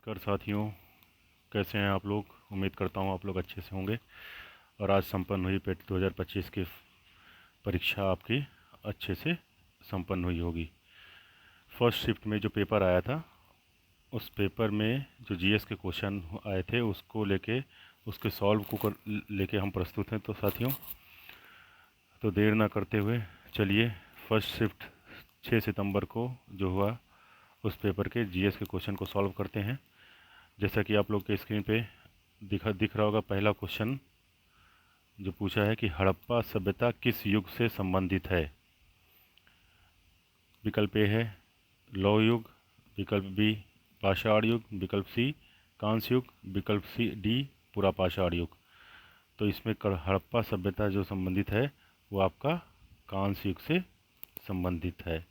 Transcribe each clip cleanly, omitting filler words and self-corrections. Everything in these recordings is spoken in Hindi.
नमस्कार साथियों, कैसे हैं आप लोग। उम्मीद करता हूं आप लोग अच्छे से होंगे। और आज संपन्न हुई पेट 2025 की परीक्षा आपकी अच्छे से संपन्न हुई होगी। फर्स्ट शिफ्ट में जो पेपर आया था, उस पेपर में जो जीएस के क्वेश्चन आए थे उसको लेके, उसके सॉल्व को लेके हम प्रस्तुत हैं। तो साथियों, तो देर ना करते हुए चलिए फर्स्ट शिफ्ट 6 सितंबर को जो हुआ उस पेपर के जीएस के क्वेश्चन को सॉल्व करते हैं। जैसा कि आप लोग के स्क्रीन पे दिख रहा होगा, पहला क्वेश्चन जो पूछा है कि हड़प्पा सभ्यता किस युग से संबंधित है। विकल्प ए है लौह युग, विकल्प बी पाषाण युग, विकल्प सी कांस्य युग, विकल्प सी डी पुरापाषाण युग। तो इसमें हड़प्पा सभ्यता जो संबंधित है वो आपका कांस्य युग से संबंधित है।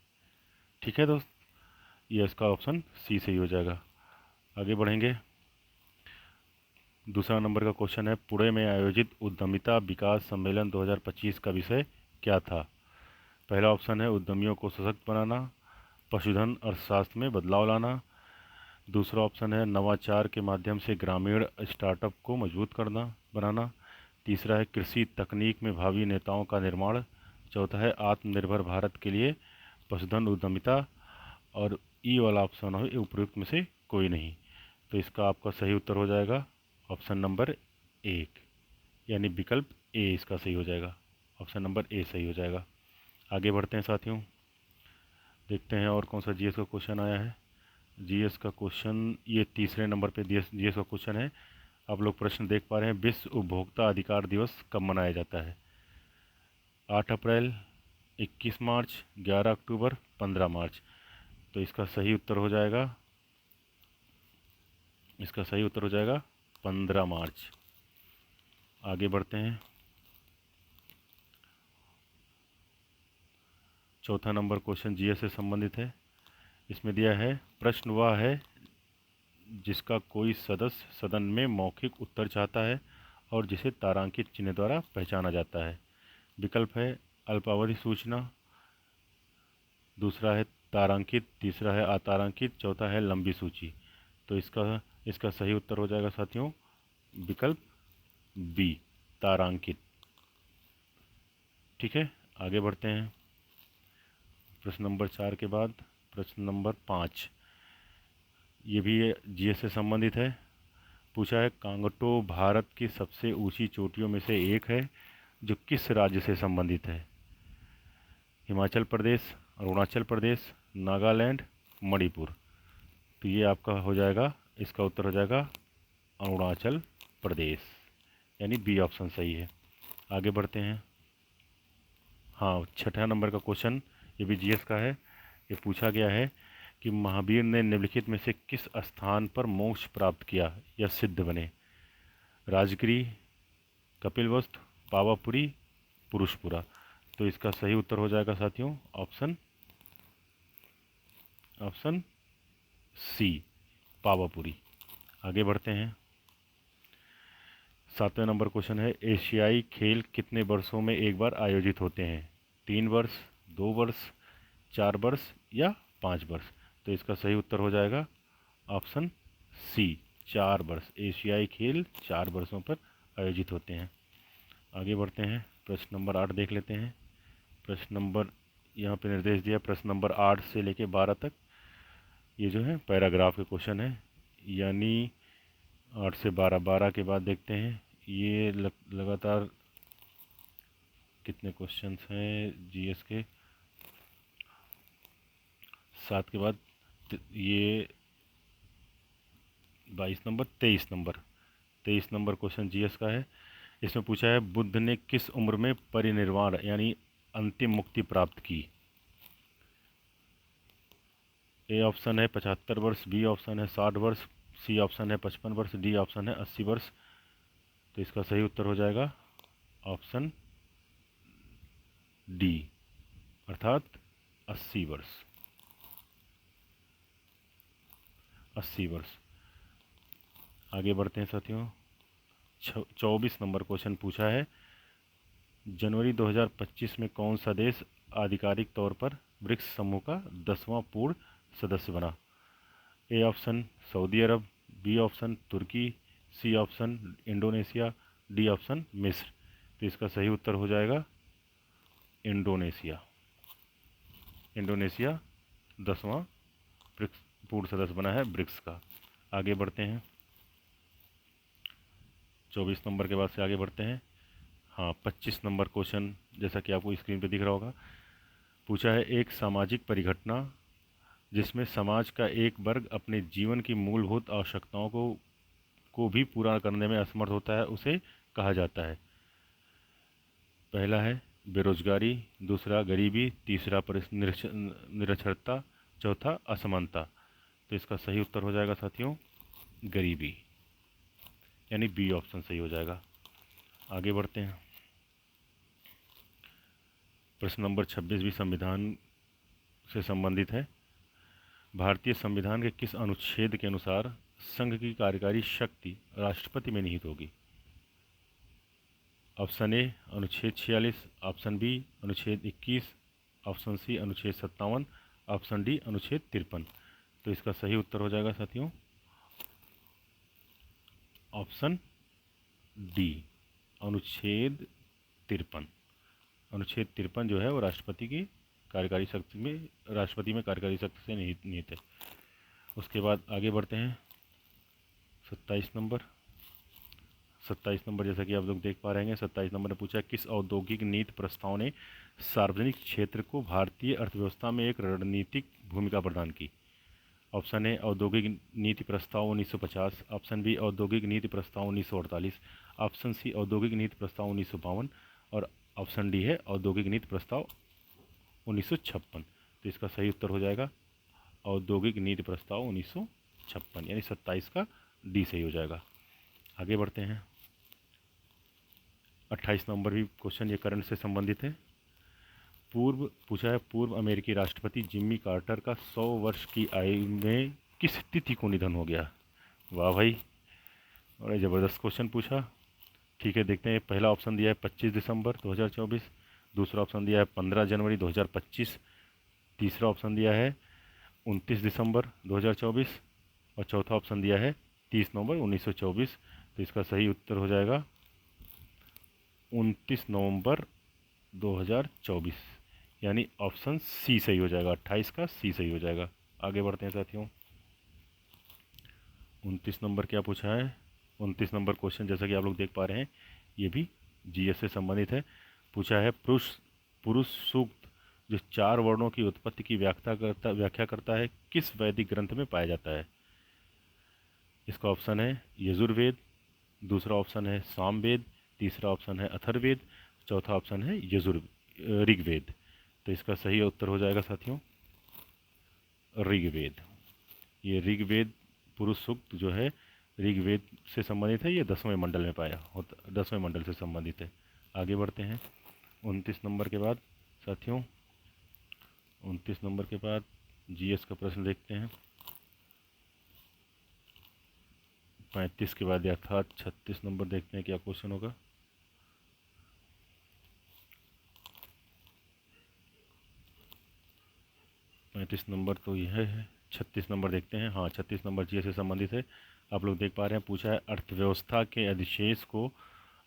ठीक है दोस्त, ये इसका ऑप्शन सी सही हो जाएगा। आगे बढ़ेंगे। दूसरा नंबर का क्वेश्चन है, पुणे में आयोजित उद्यमिता विकास सम्मेलन 2025 का विषय क्या था। पहला ऑप्शन है उद्यमियों को सशक्त बनाना, पशुधन अर्थशास्त्र में बदलाव लाना। दूसरा ऑप्शन है नवाचार के माध्यम से ग्रामीण स्टार्टअप को मजबूत करना बनाना। तीसरा है कृषि तकनीक में भावी नेताओं का निर्माण। चौथा है आत्मनिर्भर भारत के लिए पशुधन उद्यमिता। और ई वाला ऑप्शन हो उपयुक्त में से कोई नहीं। तो इसका आपका सही उत्तर हो जाएगा ऑप्शन नंबर 1, यानी विकल्प ए इसका सही हो जाएगा। ऑप्शन नंबर ए सही हो जाएगा। आगे बढ़ते हैं साथियों, देखते हैं और कौन सा जीएस का क्वेश्चन आया है। जीएस का क्वेश्चन ये तीसरे नंबर पे जीएस का क्वेश्चन है। आप लोग प्रश्न देख पा रहे हैं, विश्व उपभोक्ता अधिकार दिवस कब मनाया जाता है। 8 अप्रैल, 21 मार्च, 11 अक्टूबर, 15 मार्च। तो इसका सही उत्तर हो जाएगा 15 मार्च। आगे बढ़ते हैं। चौथा नंबर क्वेश्चन जीएस से संबंधित है। इसमें दिया है, प्रश्न वह है जिसका कोई सदस्य सदन में मौखिक उत्तर चाहता है और जिसे तारांकित चिन्ह द्वारा पहचाना जाता है। विकल्प है अल्पावधि सूचना, दूसरा है तारांकित, तीसरा है अतारांकित, चौथा है लंबी सूची। तो इसका सही उत्तर हो जाएगा साथियों विकल्प बी, तारांकित। ठीक है, आगे बढ़ते हैं। प्रश्न नंबर 4 के बाद प्रश्न नंबर 5, ये भी जीएस से संबंधित है। पूछा है, कांगटो भारत की सबसे ऊंची चोटियों में से एक है जो किस राज्य से संबंधित है। हिमाचल प्रदेश, अरुणाचल प्रदेश, नागालैंड, मणिपुर। तो ये आपका हो जाएगा, इसका उत्तर हो जाएगा अरुणाचल प्रदेश, यानी बी ऑप्शन सही है। आगे बढ़ते हैं। हाँ, छठा नंबर का क्वेश्चन ये भी जीएस का है। ये पूछा गया है कि महावीर ने निम्नलिखित में से किस स्थान पर मोक्ष प्राप्त किया या सिद्ध बने। राजगिरी, कपिलवस्तु, पावापुरी, पुरुषपुरा। तो इसका सही उत्तर हो जाएगा साथियों ऑप्शन सी, पावापुरी। आगे बढ़ते हैं। 7वें नंबर क्वेश्चन है, एशियाई खेल कितने वर्षों में एक बार आयोजित होते हैं। 3 वर्ष, 2 वर्ष, 4 वर्ष या 5 वर्ष। तो इसका सही उत्तर हो जाएगा ऑप्शन सी, 4 वर्ष। एशियाई खेल 4 वर्षों पर आयोजित होते हैं। आगे बढ़ते हैं, प्रश्न नंबर 8 देख लेते हैं। प्रश्न नंबर यहाँ पे निर्देश दिया, प्रश्न नंबर 8 से लेके 12 तक ये जो है पैराग्राफ के क्वेश्चन है, यानी 8 से 12, 12 के बाद देखते हैं ये लगातार कितने क्वेश्चंस हैं जीएस के। 7 के बाद ये 22 नंबर, 23 नंबर क्वेश्चन जीएस का है। इसमें पूछा है, बुद्ध ने किस उम्र में परिनिर्वाण यानी अंतिम मुक्ति प्राप्त की। ए ऑप्शन है 75 वर्ष, बी ऑप्शन है 60 वर्ष, सी ऑप्शन है 55 वर्ष, डी ऑप्शन है 80 वर्ष। तो इसका सही उत्तर हो जाएगा ऑप्शन डी, अर्थात 80 वर्ष। 80 वर्ष। आगे बढ़ते हैं साथियों। 24 नंबर क्वेश्चन पूछा है, जनवरी 2025 में कौन सा देश आधिकारिक तौर पर ब्रिक्स समूह का 10वां पूर्ण सदस्य बना। ए ऑप्शन सऊदी अरब, बी ऑप्शन तुर्की, C option Indonesia, D option मिस्र। तो इसका सही उत्तर हो जाएगा इंडोनेशिया। इंडोनेशिया 10वां ब्रिक्स पूर्ण सदस्य बना है ब्रिक्स का। आगे बढ़ते हैं, 24 नंबर के बाद से आगे बढ़ते हैं। हाँ, 25 नंबर क्वेश्चन जैसा कि आपको स्क्रीन पर दिख रहा होगा, पूछा है एक सामाजिक परिघटना जिसमें समाज का एक वर्ग अपने जीवन की मूलभूत आवश्यकताओं को भी पूरा करने में असमर्थ होता है, उसे कहा जाता है। पहला है बेरोजगारी, दूसरा गरीबी, तीसरा निरक्षरता, चौथा असमानता। तो इसका सही उत्तर हो जाएगा साथियों गरीबी, यानी बी ऑप्शन सही हो जाएगा। आगे बढ़ते हैं, प्रश्न नंबर 26 भी संविधान से संबंधित है। भारतीय संविधान के किस अनुच्छेद के अनुसार संघ की कार्यकारी शक्ति राष्ट्रपति में निहित होगी? ऑप्शन ए अनुच्छेद 46, ऑप्शन बी अनुच्छेद 21, ऑप्शन सी अनुच्छेद 57, ऑप्शन डी अनुच्छेद 53। तो इसका सही उत्तर हो जाएगा साथियों ऑप्शन डी अनुच्छेद 53। अनुच्छेद 53 जो है वो राष्ट्रपति की कार्यकारी शक्ति में, राष्ट्रपति में कार्यकारी शक्ति से निहित है। उसके बाद आगे बढ़ते हैं, 27 नंबर जैसा कि आप लोग देख पा रहे हैं, 27 नंबर ने पूछा किस औद्योगिक नीति प्रस्ताव ने सार्वजनिक क्षेत्र को भारतीय अर्थव्यवस्था में एक रणनीतिक भूमिका प्रदान की? ऑप्शन ए औद्योगिक नीति प्रस्ताव 1950, ऑप्शन बी औद्योगिक नीति प्रस्ताव 1948, ऑप्शन सी औद्योगिक नीति प्रस्ताव 1952 और ऑप्शन डी है औद्योगिक नीति प्रस्ताव 1956। तो इसका सही उत्तर हो जाएगा औद्योगिक नीति प्रस्ताव 1956, यानी 27 का डी सही हो जाएगा। आगे बढ़ते हैं, 28 नंबर भी क्वेश्चन ये करंट से संबंधित है। पूछा है पूर्व अमेरिकी राष्ट्रपति जिम्मी कार्टर का 100 वर्ष की आयु में किस तिथि को निधन हो गया? वाह भाई, बड़ा ज़बरदस्त क्वेश्चन पूछा। ठीक है, देखते हैं। पहला ऑप्शन दिया है 25 दिसंबर 2024, दूसरा ऑप्शन दिया है 15 जनवरी 2025, तीसरा ऑप्शन दिया है 29 दिसंबर 2024 और चौथा ऑप्शन दिया है 30 नवंबर 1924। तो इसका सही उत्तर हो जाएगा 29 नवंबर 2024, यानी ऑप्शन सी सही हो जाएगा। 28 का सी सही हो जाएगा। आगे बढ़ते हैं साथियों, 29 नंबर क्या पूछा है? 29 नंबर क्वेश्चन जैसा कि आप लोग देख पा रहे हैं ये भी जीएस से संबंधित है। पूछा है पुरुष सूक्त जो 4 वर्णों की उत्पत्ति की व्याख्या करता है किस वैदिक ग्रंथ में पाया जाता है? इसका ऑप्शन है यजुर्वेद, दूसरा ऑप्शन है सामवेद, तीसरा ऑप्शन है अथर्ववेद, चौथा ऑप्शन है ऋग्वेद। तो इसका सही उत्तर हो जाएगा साथियों ऋग्वेद। ये ऋग्वेद पुरुष सूक्त जो है ऋग्वेद से संबंधित है, ये 10वें मंडल में पाया होता, 10वें मंडल से संबंधित है। आगे बढ़ते हैं, 29 नंबर के बाद साथियों 29 नंबर के बाद जीएस का प्रश्न देखते हैं। 35 के बाद अर्थात 36 नंबर देखते हैं क्या क्वेश्चन होगा। पैंतीस नंबर तो यह है, 36 नंबर देखते हैं। हाँ, 36 नंबर जीएस से संबंधित है। आप लोग देख पा रहे हैं, पूछा है अर्थव्यवस्था के अधिशेष को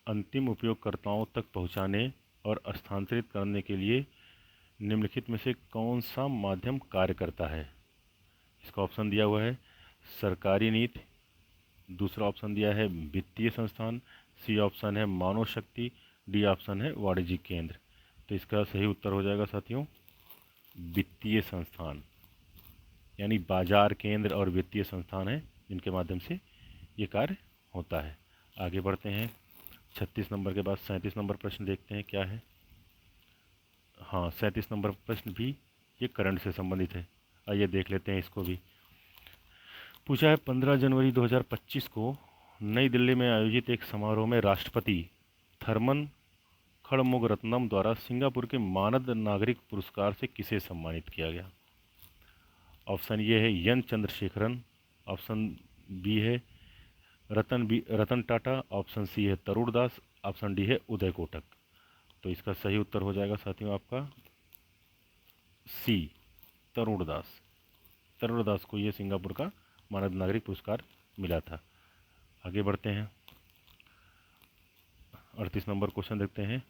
अंतिम उपयोगकर्ताओं तक पहुंचाने और स्थानांतरित करने के लिए निम्नलिखित में से कौन सा माध्यम कार्य करता है? इसका ऑप्शन दिया हुआ है सरकारी नीति, दूसरा ऑप्शन दिया है वित्तीय संस्थान, सी ऑप्शन है मानव शक्ति, डी ऑप्शन है वाणिज्यिक केंद्र। तो इसका सही उत्तर हो जाएगा साथियों वित्तीय संस्थान, यानी बाजार केंद्र और वित्तीय संस्थान है जिनके माध्यम से ये कार्य होता है। आगे बढ़ते हैं, 36 नंबर के बाद 37 नंबर प्रश्न देखते हैं क्या है। हाँ, 37 नंबर प्रश्न भी ये करंट से संबंधित है। आइए देख लेते हैं इसको भी। पूछा है 15 जनवरी 2025 को नई दिल्ली में आयोजित एक समारोह में राष्ट्रपति थर्मन खड़मुगरत्नम द्वारा सिंगापुर के मानद नागरिक पुरस्कार से किसे सम्मानित किया गया? ऑप्शन ये है एन चंद्रशेखरन, ऑप्शन बी है रतन टाटा, ऑप्शन सी है तरुण दास, ऑप्शन डी है उदय कोटक। तो इसका सही उत्तर हो जाएगा साथियों आपका सी तरुण दास। तरुण दास को ये सिंगापुर का मानद नागरिक पुरस्कार मिला था। आगे बढ़ते हैं, 38 नंबर क्वेश्चन देखते हैं।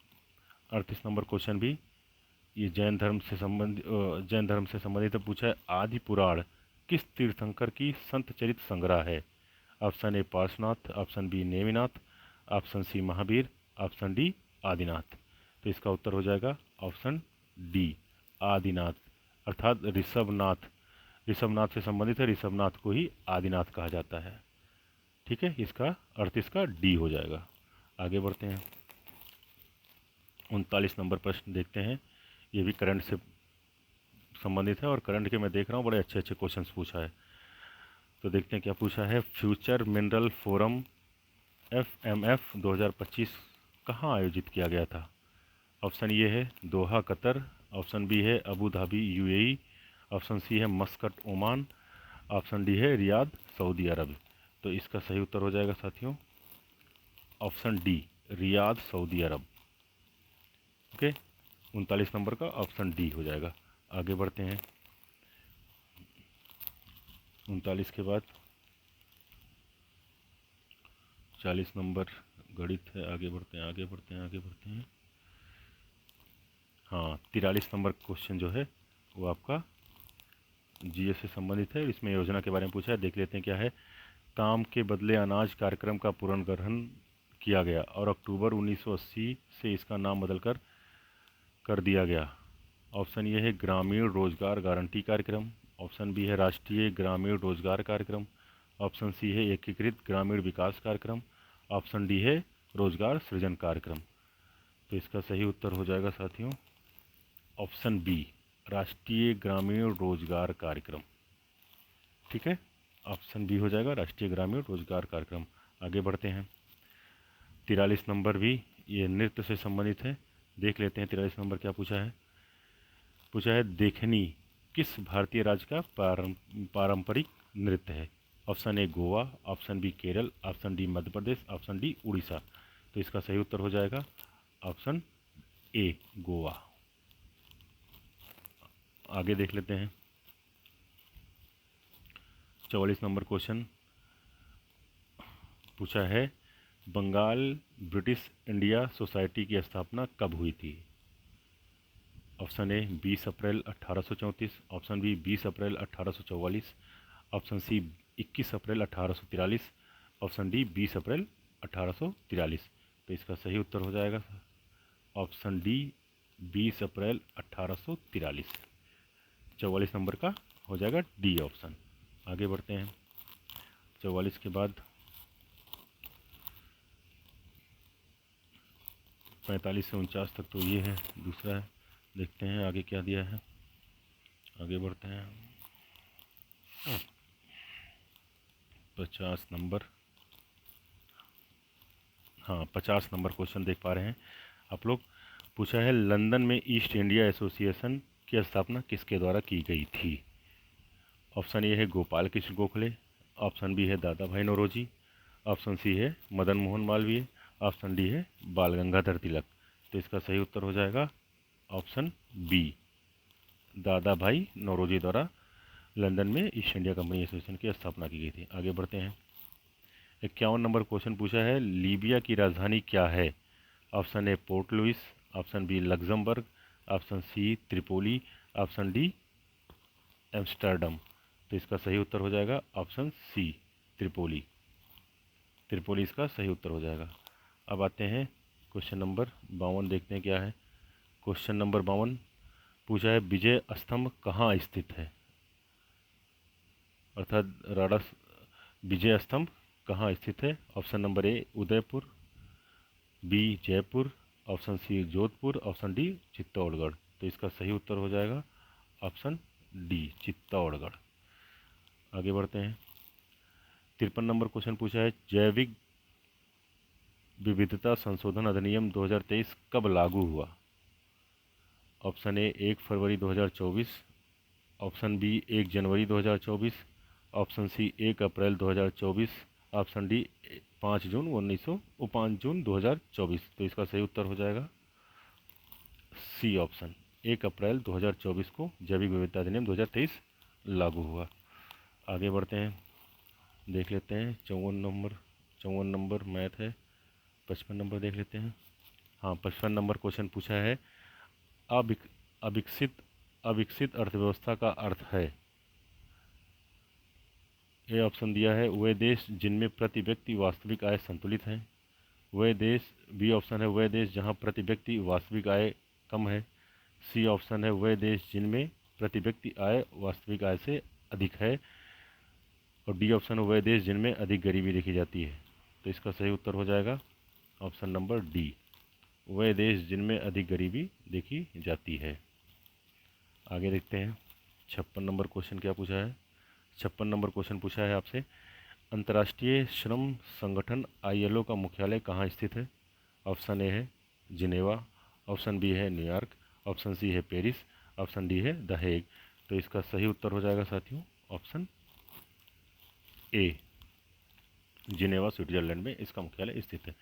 38 नंबर क्वेश्चन भी ये जैन धर्म से संबंधित पूछा है। आदि पुराण किस तीर्थंकर की संत चरित संग्रह है? Option A Parshvanath, option B Neminath, option C Mahavir, option D Adinath. तो इसका उत्तर हो जाएगा ऑप्शन डी आदिनाथ, अर्थात ऋषभनाथ। ऋषभनाथ से संबंधित है, ऋषभनाथ को ही आदिनाथ कहा जाता है। ठीक है, इसका अर्थ इसका डी हो जाएगा। आगे बढ़ते हैं, 39 नंबर प्रश्न देखते हैं। ये भी करंट से संबंधित है और करंट के मैं देख रहा हूँ बड़े अच्छे अच्छे क्वेश्चंस पूछा है। तो देखते हैं क्या पूछा है। फ्यूचर मिनरल फोरम FMF 2025 कहाँ आयोजित किया गया था? ऑप्शन ए है दोहा कतर, ऑप्शन बी है Abu Dhabi UAE, option C है मस्कट ओमान, ऑप्शन डी है रियाद सऊदी अरब। तो इसका सही उत्तर हो जाएगा साथियों ऑप्शन डी रियाद सऊदी अरब। ओके, 39 नंबर का ऑप्शन डी हो जाएगा। आगे बढ़ते हैं, 39 के बाद 40 नंबर गणित है। आगे बढ़ते हैं, आगे बढ़ते हैं, आगे बढ़ते हैं। हाँ, 43 नंबर क्वेश्चन जो है वो आपका GS से संबंधित है। इसमें योजना के बारे में पूछा है, देख लेते हैं क्या है। काम के बदले अनाज कार्यक्रम का पुनर्गठन किया गया और अक्टूबर 1980 से इसका नाम बदलकर कर दिया गया। ऑप्शन ये है ग्रामीण रोजगार गारंटी कार्यक्रम, ऑप्शन बी है राष्ट्रीय ग्रामीण रोजगार कार्यक्रम, ऑप्शन सी है एकीकृत ग्रामीण विकास कार्यक्रम, ऑप्शन डी है रोजगार सृजन कार्यक्रम। तो इसका सही उत्तर हो जाएगा साथियों ऑप्शन बी राष्ट्रीय ग्रामीण रोजगार कार्यक्रम। ठीक है, ऑप्शन बी हो जाएगा राष्ट्रीय ग्रामीण रोजगार कार्यक्रम। आगे बढ़ते हैं, 43 नंबर भी ये नृत्य से संबंधित है। देख लेते हैं 43 नंबर क्या पूछा है। पूछा है देखनी किस भारतीय राज्य का पारंपरिक नृत्य है? Option A Goa, option B Kerala, option D Madhya Pradesh, option D Orissa. तो इसका सही उत्तर हो जाएगा ऑप्शन ए गोवा। आगे देख लेते हैं, 44 नंबर क्वेश्चन पूछा है बंगाल ब्रिटिश इंडिया सोसाइटी की स्थापना कब हुई थी? ऑप्शन ए 20 अप्रैल 1834, ऑप्शन बी 20 अप्रैल 1844, ऑप्शन सी 21 अप्रैल 1843, ऑप्शन डी 20 अप्रैल 1843। तो इसका सही उत्तर हो जाएगा ऑप्शन डी 20 अप्रैल 1843। 44 नंबर का हो जाएगा डी ऑप्शन। आगे बढ़ते हैं, 44 के बाद 45 से 49 तक तो ये है, दूसरा है। देखते हैं आगे क्या दिया है। आगे बढ़ते हैं, 50 नंबर, हाँ 50 नंबर क्वेश्चन देख पा रहे हैं आप लोग। पूछा है लंदन में ईस्ट इंडिया एसोसिएशन की स्थापना किसके द्वारा की गई थी? ऑप्शन ए है गोपाल कृष्ण गोखले, ऑप्शन बी है दादा भाई नौरोजी, ऑप्शन सी है मदन मोहन मालवीय, ऑप्शन डी है बाल गंगाधर तिलक। तो इसका सही उत्तर हो जाएगा ऑप्शन बी दादा भाई नौरोजी द्वारा लंदन में ईस्ट इंडिया कंपनी एसोसिएशन की स्थापना की गई थी। आगे बढ़ते हैं, 51 नंबर क्वेश्चन पूछा है लीबिया की राजधानी क्या है? Option A Port Louis, option B Luxembourg, option C Tripoli, option D Amsterdam. तो इसका सही उत्तर हो जाएगा ऑप्शन सी त्रिपोली। त्रिपोली इसका सही उत्तर हो जाएगा। अब आते हैं क्वेश्चन नंबर 52, देखते हैं क्या है। क्वेश्चन नंबर 52 पूछा है विजय स्तंभ कहाँ स्थित है? अर्थात राणा विजय स्तंभ कहाँ स्थित है? Option number A Udaipur, B Jaipur, option C Jodhpur, option D Chittorgarh. तो इसका सही उत्तर हो जाएगा ऑप्शन डी चित्तौड़गढ़। आगे बढ़ते हैं, 53 नंबर क्वेश्चन पूछा है जैविक विविधता संशोधन अधिनियम 2023 कब लागू हुआ? ऑप्शन ए 1 फरवरी 2024, ऑप्शन बी 1 जनवरी 2024, ऑप्शन सी 1 अप्रैल 2024, ऑप्शन डी 5 जून 2024। तो इसका सही उत्तर हो जाएगा सी ऑप्शन 1 अप्रैल 2024 को जैविक विविधता अधिनियम 2023 लागू हुआ। आगे बढ़ते हैं, देख लेते हैं 54 नंबर मैथ है। 55 नंबर देख लेते हैं। हाँ, 55 नंबर क्वेश्चन पूछा है, अविक अविकसित अविकसित अर्थव्यवस्था का अर्थ है। ए ऑप्शन दिया है वे देश जिनमें प्रति व्यक्ति वास्तविक आय संतुलित है। वह देश, बी ऑप्शन है वह देश जहां प्रति व्यक्ति वास्तविक आय कम है। सी ऑप्शन है वह देश जिनमें प्रति व्यक्ति आय वास्तविक आय से अधिक है। और डी ऑप्शन है वह देश जिनमें अधिक गरीबी देखी जाती है। तो इसका सही उत्तर हो जाएगा ऑप्शन नंबर डी, वह देश जिनमें अधिक गरीबी देखी जाती है। आगे देखते हैं 56 नंबर क्वेश्चन क्या पूछा है। 56 नंबर क्वेश्चन पूछा है आपसे, अंतर्राष्ट्रीय श्रम संगठन ILO का मुख्यालय कहाँ स्थित है। ऑप्शन ए है जिनेवा, ऑप्शन बी है न्यूयॉर्क, ऑप्शन सी है पेरिस, ऑप्शन डी है द हेग। तो इसका सही उत्तर हो जाएगा साथियों ऑप्शन ए, जिनेवा स्विट्जरलैंड में इसका मुख्यालय स्थित है।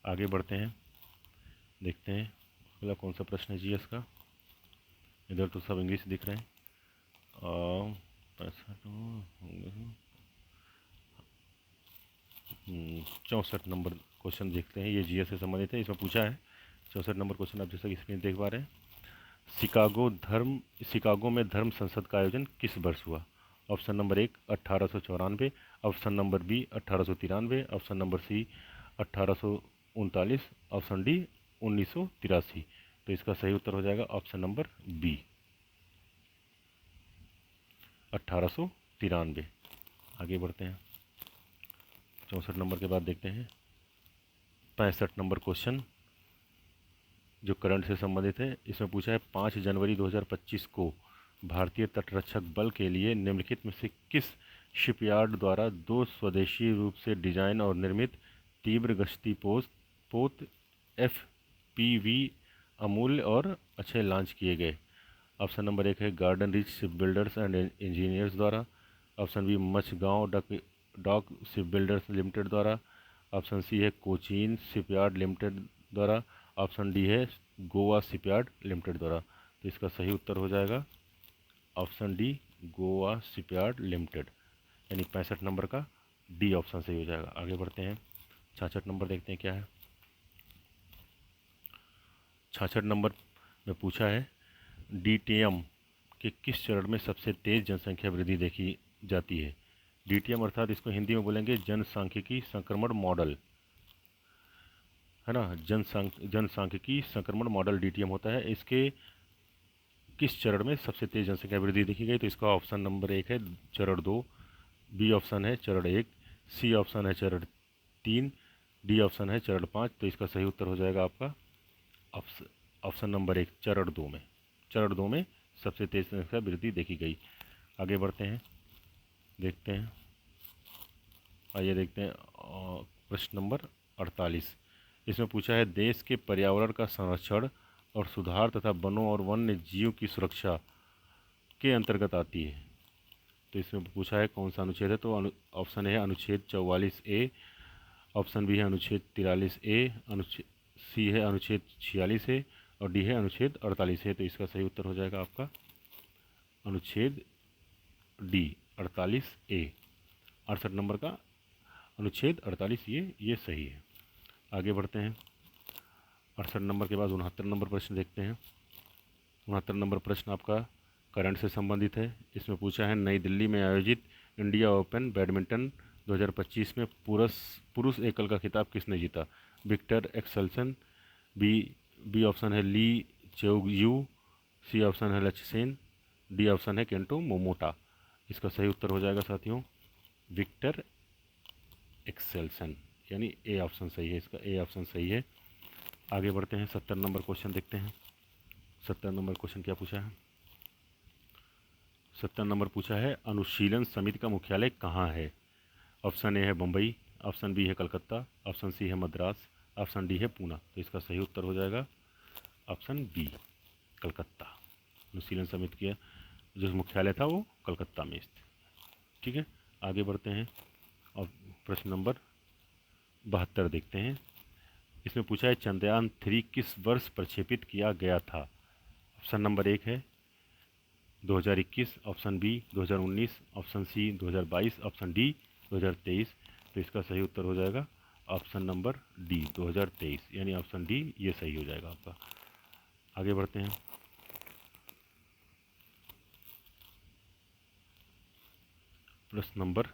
आगे बढ़ते हैं, देखते हैं अगला कौन सा प्रश्न है जीएस का। इधर तो सब इंग्लिश दिख रहे हैं। 64 नंबर क्वेश्चन देखते हैं, ये जीएस से संबंधित है। इसमें पूछा है 64 नंबर क्वेश्चन, आप जैसा कि स्क्रीन देख पा रहे हैं, शिकागो में धर्म संसद का आयोजन किस वर्ष हुआ। Option number 1 1894, option number B 1893, option number C 1839, option D 1983। तो इसका सही उत्तर हो जाएगा ऑप्शन नंबर बी 1893। आगे बढ़ते हैं, 64 नंबर के बाद देखते हैं 65 नंबर क्वेश्चन जो करंट से संबंधित है। इसमें पूछा है 5 जनवरी 2025 को भारतीय तटरक्षक बल के लिए निम्नलिखित में से किस शिपयार्ड द्वारा 2 स्वदेशी रूप से डिजाइन और निर्मित तीव्र गश्ती पोत FPV अमूल्य और अच्छे लॉन्च किए गए। ऑप्शन नंबर 1 है Garden Reach Ship Builders and Engineers द्वारा, option B Mazagon Dock Ship Builders Limited द्वारा, ऑप्शन सी है कोचीन शिपयार्ड लिमिटेड द्वारा, ऑप्शन डी है गोवा शिपयार्ड लिमिटेड द्वारा। तो इसका सही उत्तर हो जाएगा option D Goa shipyard limited, यानी 65 नंबर का डी ऑप्शन सही हो जाएगा। आगे बढ़ते हैं 66 नंबर देखते हैं क्या है। 66 नंबर में पूछा है DTM के किस चरण में सबसे तेज़ जनसंख्या वृद्धि देखी जाती है। DTM अर्थात इसको हिंदी में बोलेंगे जनसांख्यिकी संक्रमण मॉडल, है ना। जनसांख्यिकी संक्रमण मॉडल DTM होता है। इसके किस चरण में सबसे तेज जनसंख्या वृद्धि देखी गई। तो इसका ऑप्शन नंबर 1 है चरण 2, बी ऑप्शन है चरण 1, सी ऑप्शन है चरण 3, डी ऑप्शन है चरण 5। तो इसका सही उत्तर हो जाएगा आपका ऑप्शन नंबर 1 चरण 2 में सबसे तेज जनसंख्या वृद्धि देखी गई। आगे बढ़ते हैं, देखते हैं, आइए देखते हैं प्रश्न नंबर 48। इसमें पूछा है देश के पर्यावरण का संरक्षण और सुधार तथा वनों और वन्य जीव की सुरक्षा के अंतर्गत आती है। तो इसमें पूछा है कौन सा अनुच्छेद है। तो ऑप्शन है अनुच्छेद 44A, ऑप्शन बी है अनुच्छेद 43A, अनुच्छेद सी है अनुच्छेद 46A और डी है अनुच्छेद 48A। तो इसका सही उत्तर हो जाएगा आपका अनुच्छेद डी 48A, 68 नंबर का अनुच्छेद 48 ये सही है। आगे बढ़ते हैं 68 नंबर के बाद 69 नंबर प्रश्न देखते हैं। 69 नंबर प्रश्न आपका करंट से संबंधित है। इसमें पूछा है नई दिल्ली में आयोजित इंडिया ओपन बैडमिंटन 2025 में पुरुष एकल का खिताब किसने जीता। विक्टर एक्सेल्सन, बी ऑप्शन है ली चेओयू, सी ऑप्शन है लक्ष्य सेन, डी ऑप्शन है केंटो मोमोटा। इसका सही उत्तर हो जाएगा साथियों विक्टर एक्सेल्सन, यानी ए ऑप्शन सही है, इसका ए ऑप्शन सही है। आगे बढ़ते हैं 70 नंबर क्वेश्चन देखते हैं। 70 नंबर क्वेश्चन क्या पूछा है। 70 नंबर पूछा है अनुशीलन समिति का मुख्यालय कहाँ है। ऑप्शन ए है मुंबई, ऑप्शन बी है कलकत्ता, ऑप्शन सी है मद्रास, ऑप्शन डी है पूना। तो इसका सही उत्तर हो जाएगा ऑप्शन बी कलकत्ता। अनुशीलन समिति का जो मुख्यालय था वो कलकत्ता में स्थित। ठीक है, आगे बढ़ते हैं और प्रश्न नंबर 72 देखते हैं। इसमें पूछा है चंद्रयान 3 किस वर्ष प्रक्षेपित किया गया था। ऑप्शन नंबर 1 है 2021, option B 2019, option C 2022, option D 2023। तो इसका सही उत्तर हो जाएगा ऑप्शन नंबर डी 2023, यानी ऑप्शन डी ये सही हो जाएगा आपका। आगे बढ़ते हैं। प्रश्न नंबर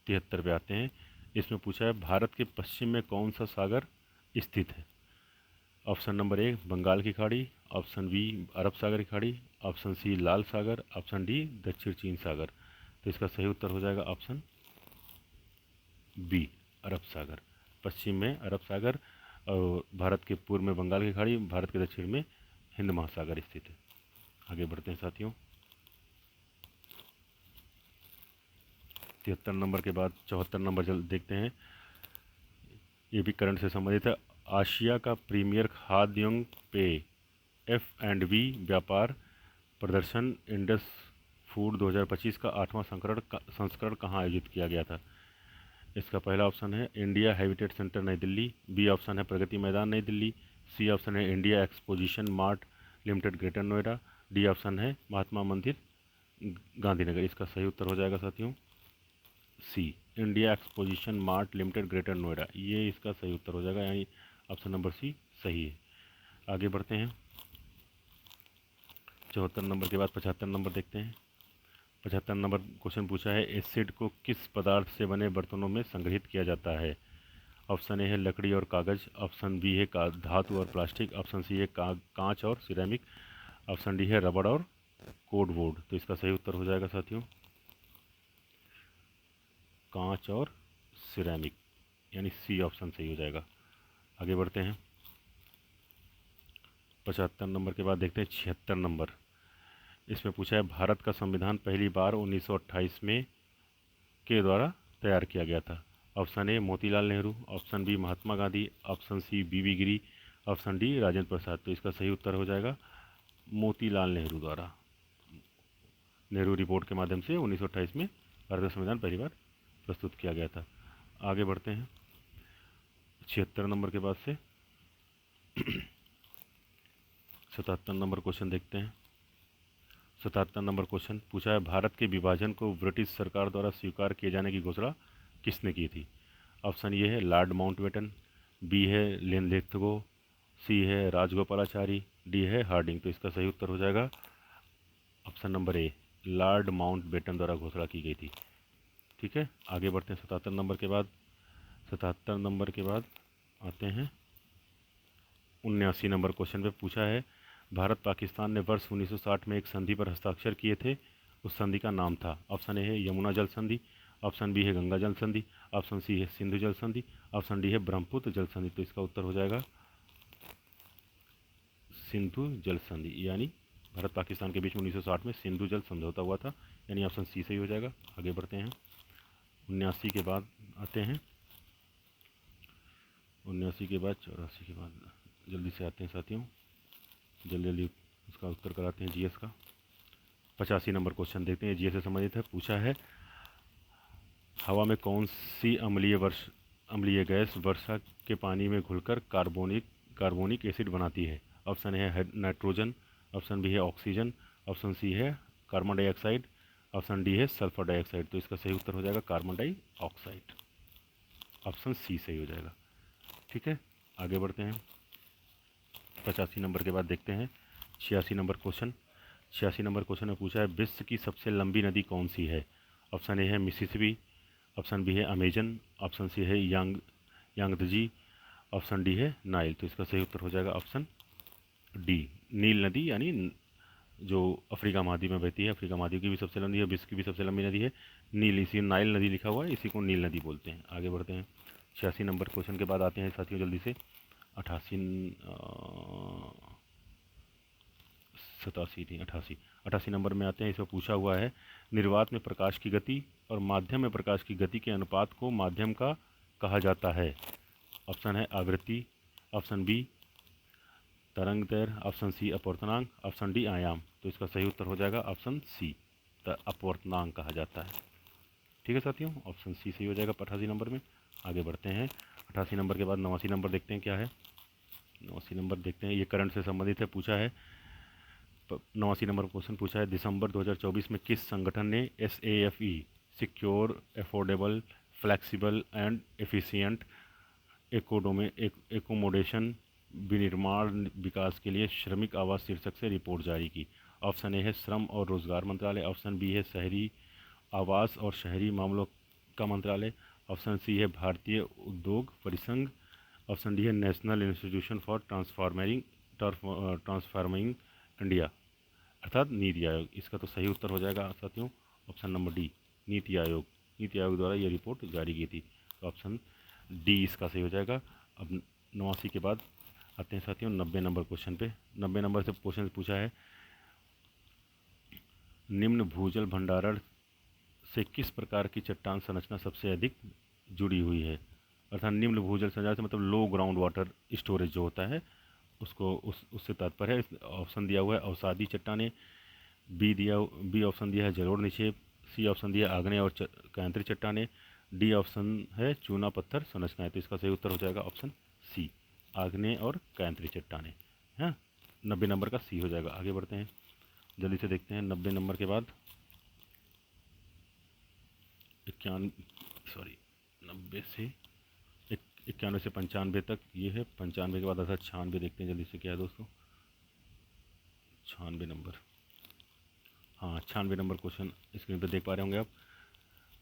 73 पे आते हैं। इसमें पूछा है भारत के पश्चिम में कौन सा सागर स्थित है। ऑप्शन नंबर ए बंगाल की खाड़ी, ऑप्शन बी अरब सागर की खाड़ी, ऑप्शन सी लाल सागर, ऑप्शन डी दक्षिण चीन सागर। तो इसका सही उत्तर हो जाएगा ऑप्शन बी अरब सागर। पश्चिम में अरब सागर और भारत के पूर्व में बंगाल की खाड़ी, भारत के दक्षिण में हिंद महासागर स्थित है। आगे बढ़ते हैं साथियों। 73 नंबर के बाद 74 नंबर देखते हैं। ये भी करंट से संबंधित है। आशिया का प्रीमियर खाद्य पे F&B व्यापार प्रदर्शन इंडस फूड 2025 का 8वां संस्करण कहाँ आयोजित किया गया था। इसका पहला ऑप्शन है इंडिया हैबिटेट सेंटर नई दिल्ली, बी ऑप्शन है प्रगति मैदान नई दिल्ली, सी ऑप्शन है India Exposition Mart Limited Greater Noida, D option है महात्मा मंदिर गांधीनगर। इसका सही उत्तर हो जाएगा साथियों C India Exposition Mart Limited Greater Noida, ये इसका सही उत्तर हो जाएगा, यानी ऑप्शन नंबर सी सही है। आगे बढ़ते हैं। 74 नंबर के बाद 75 नंबर देखते हैं। 75 नंबर क्वेश्चन पूछा है एसिड को किस पदार्थ से बने बर्तनों में संग्रहित किया जाता है। ऑप्शन ए है लकड़ी और कागज़, ऑप्शन बी है धातु और प्लास्टिक, ऑप्शन सी है कांच और सिरेमिक, ऑप्शन डी है रबड़ और कोडबोर्ड। तो इसका सही उत्तर हो जाएगा साथियों कांच और सिरेमिक, यानी सी ऑप्शन सही हो जाएगा। आगे बढ़ते हैं। 75 नंबर के बाद देखते हैं 76 नंबर। इसमें पूछा है भारत का संविधान पहली बार 1928 में के द्वारा तैयार किया गया था। Option A Motilal Nehru, option B Mahatma Gandhi, option C V V Giri, option D Rajendra Prasad. तो इसका सही उत्तर हो जाएगा मोतीलाल नेहरू द्वारा। नेहरू रिपोर्ट के माध्यम से 1928 में भारत का संविधान पहली बार प्रस्तुत किया गया था। आगे बढ़ते हैं। 76 नंबर के बाद से 77 नंबर क्वेश्चन देखते हैं। 77 नंबर क्वेश्चन पूछा है भारत के विभाजन को ब्रिटिश सरकार द्वारा स्वीकार किए जाने की घोषणा किसने की थी। ऑप्शन ए है लॉर्ड माउंटबेटन, बी है लिनलिथगो, सी है राजगोपालाचारी, डी है हार्डिंग। तो इसका सही उत्तर हो जाएगा ऑप्शन नंबर ए लॉर्ड माउंटबेटन द्वारा घोषणा की गई थी। ठीक है, आगे बढ़ते हैं। 77 नंबर के बाद 77 नंबर के बाद आते हैं 79 नंबर क्वेश्चन पे पूछा है भारत पाकिस्तान ने वर्ष 1960 में एक संधि पर हस्ताक्षर किए थे, उस संधि का नाम था। ऑप्शन ए है यमुना जल संधि, ऑप्शन बी है गंगा जल संधि, ऑप्शन सी है सिंधु जल संधि, ऑप्शन डी है ब्रह्मपुत्र जल संधि। तो इसका उत्तर हो जाएगा सिंधु जल संधि, यानी भारत पाकिस्तान के बीच में 1960 में सिंधु जल समझौता हुआ था, यानी ऑप्शन सी सही हो जाएगा। आगे बढ़ते हैं। 79 के बाद आते हैं 79 के बाद 84 के बाद जल्दी से आते हैं साथियों, जल्दी उसका उत्तर कराते हैं जीएस का। 85 नंबर क्वेश्चन देखते हैं, जीएस से संबंधित है। पूछा है हवा में कौन सी अम्लीय गैस वर्षा के पानी में घुलकर कार्बोनिक एसिड बनाती है। ऑप्शन है नाइट्रोजन, ऑप्शन बी है ऑक्सीजन, ऑप्शन सी है कार्बन डाइऑक्साइड, ऑप्शन डी है सल्फर डाइऑक्साइड। तो इसका सही उत्तर हो जाएगा कार्बन डाइऑक्साइड, ऑप्शन सी सही हो जाएगा। ठीक है, आगे बढ़ते हैं। 85 नंबर के बाद देखते हैं 86 नंबर क्वेश्चन। 86 नंबर क्वेश्चन में पूछा है विश्व की सबसे लंबी नदी कौन सी है। ऑप्शन ए है मिसिसिपी, ऑप्शन बी है अमेजन, ऑप्शन सी है यांगत्जी, ऑप्शन डी है नाइल। तो इसका सही उत्तर हो जाएगा ऑप्शन डी नील नदी, यानी जो अफ्रीका महाद्वीप में बहती है। अफ्रीका महाद्वीप की भी सबसे लंबी है, विश्व की भी सबसे लंबी नदी है नील, इसी नाइल नदी लिखा हुआ है, इसी को नील नदी बोलते हैं। आगे बढ़ते हैं। 86 नंबर क्वेश्चन के बाद आते हैं साथियों जल्दी से 88 नंबर में आते हैं। इसमें पूछा हुआ है निर्वात में प्रकाश की गति और माध्यम में प्रकाश की गति के अनुपात को माध्यम का कहा जाता है। ऑप्शन है आवृत्ति, ऑप्शन बी तरंग दैर्घ्य, ऑप्शन सी अपवर्तनांक, ऑप्शन डी आयाम। तो इसका सही उत्तर हो जाएगा ऑप्शन सी अपवर्तनांक कहा जाता है। ठीक है साथियों, ऑप्शन सी सही हो जाएगा 88 नंबर में। आगे बढ़ते हैं। 88 नंबर के बाद 89 नंबर देखते हैं क्या है। 89 नंबर देखते हैं, ये करंट से संबंधित है। पूछा है 89 नंबर क्वेश्चन पूछा है दिसंबर 2024 में किस संगठन ने SAFE secure, affordable, flexible and efficient accommodation विनिर्माण विकास के लिए श्रमिक आवास शीर्षक से रिपोर्ट जारी की। ऑप्शन ए है श्रम और रोजगार मंत्रालय, ऑप्शन बी है शहरी आवास और शहरी मामलों का मंत्रालय, ऑप्शन सी है भारतीय उद्योग परिसंघ, ऑप्शन डी है national institution for transforming India अर्थात नीति आयोग। इसका तो सही उत्तर हो जाएगा साथियों option number D, NITI Aayog. NITI Aayog द्वारा यह रिपोर्ट जारी की थी, तो ऑप्शन डी इसका सही हो जाएगा। अब 89 के बाद आते हैं साथियों 90 नंबर क्वेश्चन पे। 90 नंबर से क्वेश्चन पूछा है, निम्न भूजल भंडारण से किस प्रकार की चट्टान संरचना सबसे अधिक जुड़ी हुई है। अर्थात निम्न भूजल संरचना से मतलब लो ग्राउंड वाटर स्टोरेज जो होता है उसको उससे तात्पर्य है। ऑप्शन दिया हुआ है अवसादी चट्टानें, बी ऑप्शन दिया है जलोढ़ निक्षेप, सी ऑप्शन दिया है आग्नेय और कायांतरित चट्टानें, डी ऑप्शन है चूना पत्थर संरचनाएं। तो इसका सही उत्तर हो जाएगा ऑप्शन सी, आग्नेय और कायांतरित चट्टानें। हाँ, 90 नंबर का सी हो जाएगा। आगे बढ़ते हैं, जल्दी से देखते हैं 90 नंबर के बाद 90 से 91 से 95 तक ये है। 95 के बाद अर्थात 96 देखते हैं जल्दी से क्या है दोस्तों। 96 नंबर, हाँ 96 नंबर क्वेश्चन स्क्रीन पर देख पा रहे होंगे आप।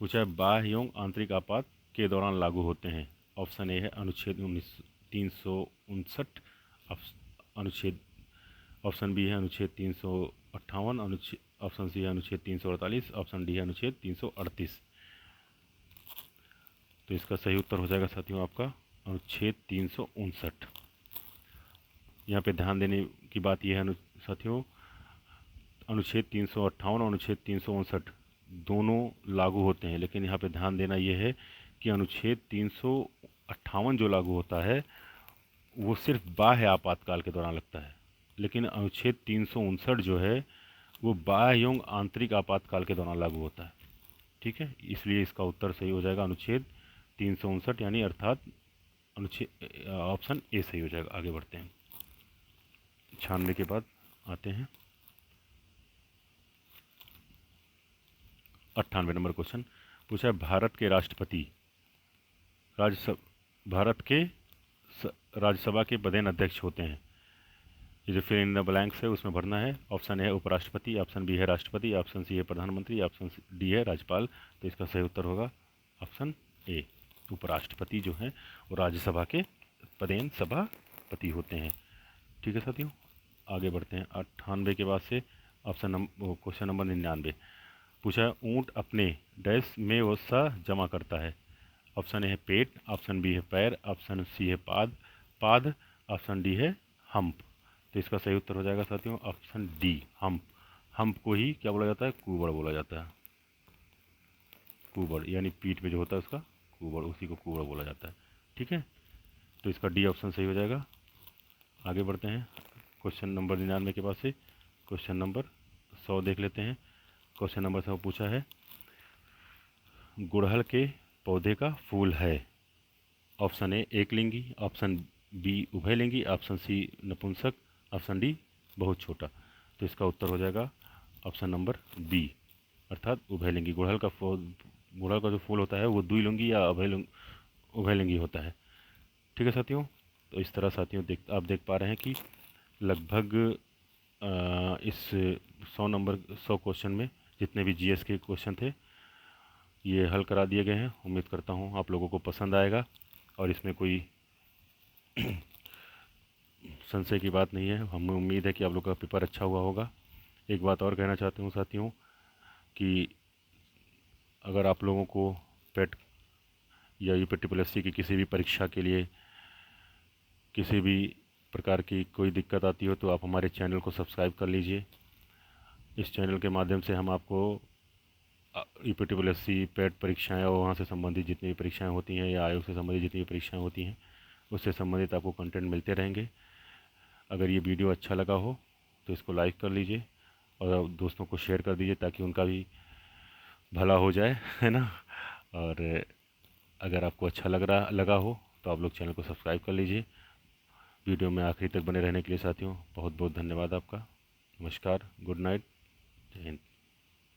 पूछा है बाह्य एवं आंतरिक आपात के दौरान लागू होते हैं। ऑप्शन ए है अनुच्छेद 359, अनुच्छेद, ऑप्शन बी है अनुच्छेद 358, ऑप्शन सी है अनुच्छेद 348, ऑप्शन डी है अनुच्छेद 338। तो इसका सही उत्तर हो जाएगा साथियों आपका अनुच्छेद 359। यहाँ पे ध्यान देने की बात यह है साथियों, अनुच्छेद 358 और अनुच्छेद 359 दोनों लागू होते हैं, लेकिन यहाँ पे ध्यान देना यह है कि अनुच्छेद 358 जो लागू होता है वो सिर्फ बाह्य आपातकाल के दौरान लगता है, लेकिन अनुच्छेद 359 जो है वो बाह्य एवं आंतरिक आपातकाल के दौरान लागू होता है। ठीक है, इसलिए इसका उत्तर सही हो जाएगा अनुच्छेद 359 यानी अर्थात अनुच्छेद ऑप्शन ए सही हो जाएगा। आगे बढ़ते हैं, 96 के बाद आते हैं 98 नंबर क्वेश्चन। पूछा है भारत के राष्ट्रपति भारत के राज्यसभा के पदेन अध्यक्ष होते हैं। ये जो फिल इन द ब्लैंक्स है उसमें भरना है। ऑप्शन ए है उपराष्ट्रपति, ऑप्शन बी है राष्ट्रपति, ऑप्शन सी है प्रधानमंत्री, ऑप्शन डी है राज्यपाल। तो इसका सही उत्तर होगा ऑप्शन ए, उपराष्ट्रपति जो हैं वो राज्यसभा के पदेन सभापति होते हैं। ठीक है साथियों, आगे बढ़ते हैं 98 के बाद से ऑप्शन क्वेश्चन नंबर 99। पूछा है ऊँट अपने डैश में वसा जमा करता है। ऑप्शन ए है पेट, ऑप्शन बी है पैर, ऑप्शन सी है पाद, ऑप्शन डी है हम्प। तो इसका सही उत्तर हो जाएगा साथियों ऑप्शन डी, हम्प। हम्प को ही क्या बोला जाता है, कूबड़ बोला जाता है। कूबड़ यानी पीठ में जो होता है उसका कूबड़, उसी को कूबड़ बोला जाता है। ठीक है, तो इसका डी ऑप्शन सही हो जाएगा। आगे बढ़ते हैं क्वेश्चन नंबर 99 के बाद से क्वेश्चन नंबर 100 देख लेते हैं। क्वेश्चन नंबर 100 पूछा है गुड़हल के पौधे का फूल है। ऑप्शन ए एकलिंगी, ऑप्शन बी उभयलिंगी, ऑप्शन सी नपुंसक, ऑप्शन डी बहुत छोटा। तो इसका उत्तर हो जाएगा ऑप्शन नंबर बी अर्थात उभयलिंगी। गुड़हल का जो फूल होता है वो द्विलिंगी या उभयलिंगी होता है। ठीक है साथियों, तो इस तरह साथियों आप देख पा रहे हैं कि लगभग इस 100 क्वेश्चन में जितने भी जीएस के क्वेश्चन थे ये हल करा दिए गए हैं। उम्मीद करता हूँ आप लोगों को पसंद आएगा और इसमें कोई संशय की बात नहीं है। हमें उम्मीद है कि आप लोग का पेपर अच्छा हुआ होगा। एक बात और कहना चाहता हूँ साथियों कि अगर आप लोगों को पेट या यूपीटीपीएससी की किसी भी परीक्षा के लिए किसी भी प्रकार की कोई दिक्कत आती हो तो आप हमारे चैनल को सब्सक्राइब कर लीजिए। इस चैनल के माध्यम से हम आपको यूपीटीपीएससी पेट परीक्षाएं और वहाँ से संबंधित जितनी भी परीक्षाएं होती हैं या आयोग से संबंधित जितनी भी परीक्षाएं होती हैं उससे संबंधित आपको कंटेंट मिलते रहेंगे। अगर ये वीडियो अच्छा लगा हो तो इसको लाइक कर लीजिए और दोस्तों को शेयर कर दीजिए ताकि उनका भी भला हो जाए, है ना। और अगर आपको अच्छा लगा हो तो आप लोग चैनल को सब्सक्राइब कर लीजिए। वीडियो में आखिरी तक बने रहने के लिए साथियों बहुत बहुत धन्यवाद आपका। नमस्कार, गुड नाइट, जय हिंद।